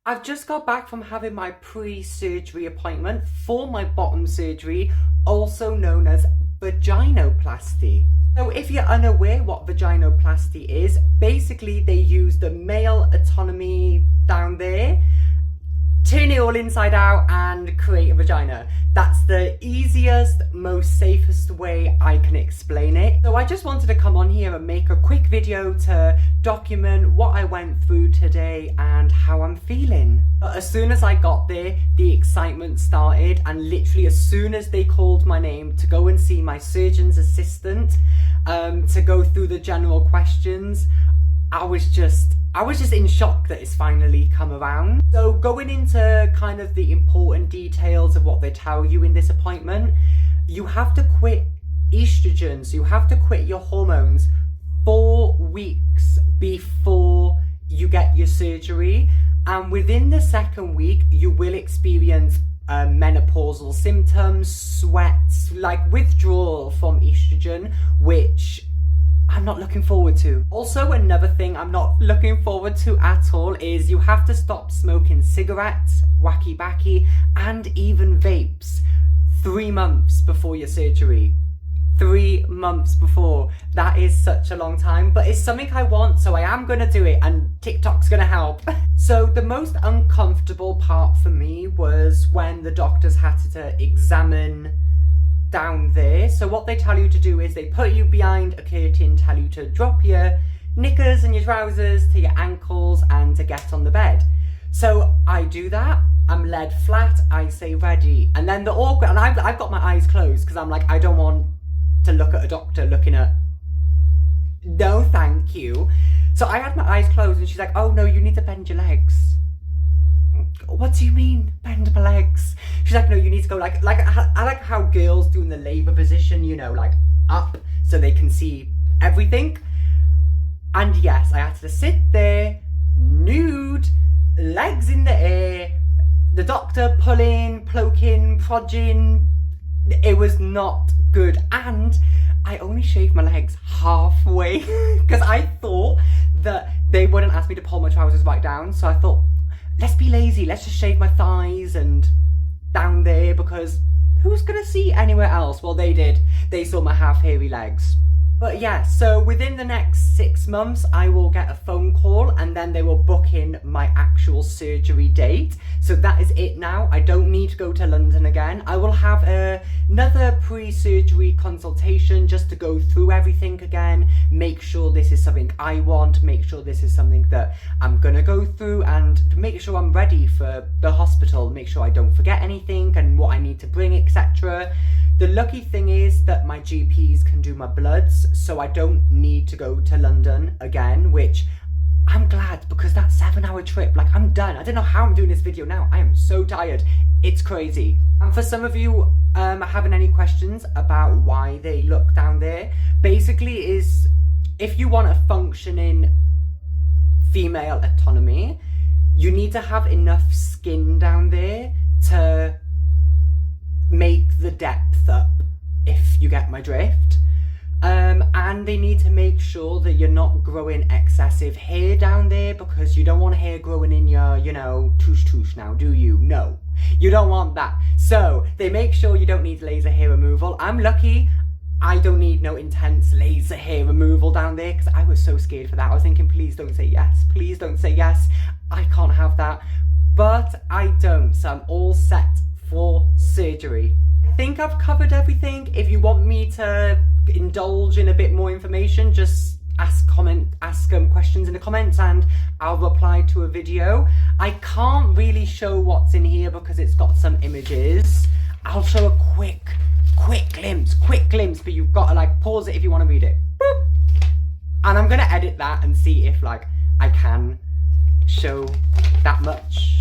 I've just got back from having my pre-surgery appointment for my bottom surgery, also known as vaginoplasty. So if you're unaware what vaginoplasty is, basically they use the male anatomy down there, turn it all inside out and create a vagina. That's the easiest, most safest way I can explain it. So I just wanted to come on here and make a quick video to document what I went through today and how I'm feeling. But as soon as I got there, the excitement started, and literally as soon as they called my name to go and see my surgeon's assistant, to go through the general questions, I was just in shock that it's finally come around. So going into kind of the important details of what they tell you in this appointment, you have to quit estrogens, you have to quit your hormones 4 weeks before you get your surgery. And within the second week, you will experience menopausal symptoms, sweats, like withdrawal from estrogen, which I'm not looking forward to. Also, another thing I'm not looking forward to at all is you have to stop smoking cigarettes, wacky backy, and even vapes 3 months before your surgery. 3 months before. That is such a long time, but it's something I want, so I am gonna do it, and TikTok's gonna help. So the most uncomfortable part for me was when the doctors had to examine down there. So what they tell you to do is they put you behind a curtain, tell you to drop your knickers and your trousers to your ankles and to get on the bed. So I do that, I'm led flat, I say ready, and then the awkward, and I've got my eyes closed because I'm like, I don't want to look at a doctor looking at, no thank you. So I had my eyes closed and she's like, oh no, you need to bend your legs. What do you mean, bend my legs? She's like, no, you need to go like I like how girls do in the labour position, you know, like up so they can see everything. And yes, I had to sit there, nude, legs in the air, the doctor pulling, poking, prodding. It was not good. And I only shaved my legs halfway because I thought that they wouldn't ask me to pull my trousers right down. So I thought, let's be lazy, let's just shave my thighs and down there, because who's gonna see anywhere else? Well, they did. They saw my half hairy legs. But yeah, so within the next 6 months, I will get a phone call and then they will book in my actual surgery date. So that is it now. I don't need to go to London again. I will have another pre-surgery consultation just to go through everything again, make sure this is something I want, make sure this is something that I'm gonna go through, and to make sure I'm ready for the hospital, make sure I don't forget anything and what I need to bring, etc. The lucky thing is that my GPs can do my bloods, so I don't need to go to London again, which I'm glad, because that 7-hour trip, like, I'm done. I don't know how I'm doing this video now. I am so tired. It's crazy. And for some of you having any questions about why they look down there, basically is if you want a functioning female autonomy, you need to have enough skin down there to make the depth up, if you get my drift. And they need to make sure that you're not growing excessive hair down there, because you don't want hair growing in your, you know, touche now, do you? No, you don't want that. So they make sure you don't need laser hair removal. I'm lucky I don't need no intense laser hair removal down there, because I was so scared for that. I was thinking, please don't say yes, please don't say yes, I can't have that. But I don't, so I'm all set for surgery. I think I've covered everything. If you want me to indulge in a bit more information, just ask questions in the comments and I'll reply to a video. I can't really show what's in here because it's got some images. I'll show a quick glimpse, but you've got to like pause it if you want to read it. Boop. And I'm gonna edit that and see if like I can show that much.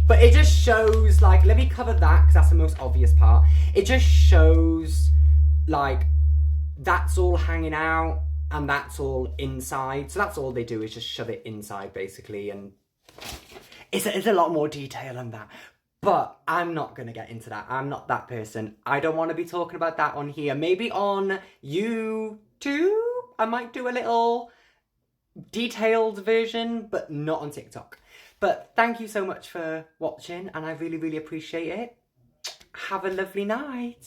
But it just shows, like, let me cover that because that's the most obvious part. It just shows, like, that's all hanging out and that's all inside. So that's all they do, is just shove it inside, basically. And it's a lot more detail than that. But I'm not going to get into that. I'm not that person. I don't want to be talking about that on here. Maybe on YouTube, I might do a little detailed version, but not on TikTok. But thank you so much for watching, and I really, really appreciate it. Have a lovely night.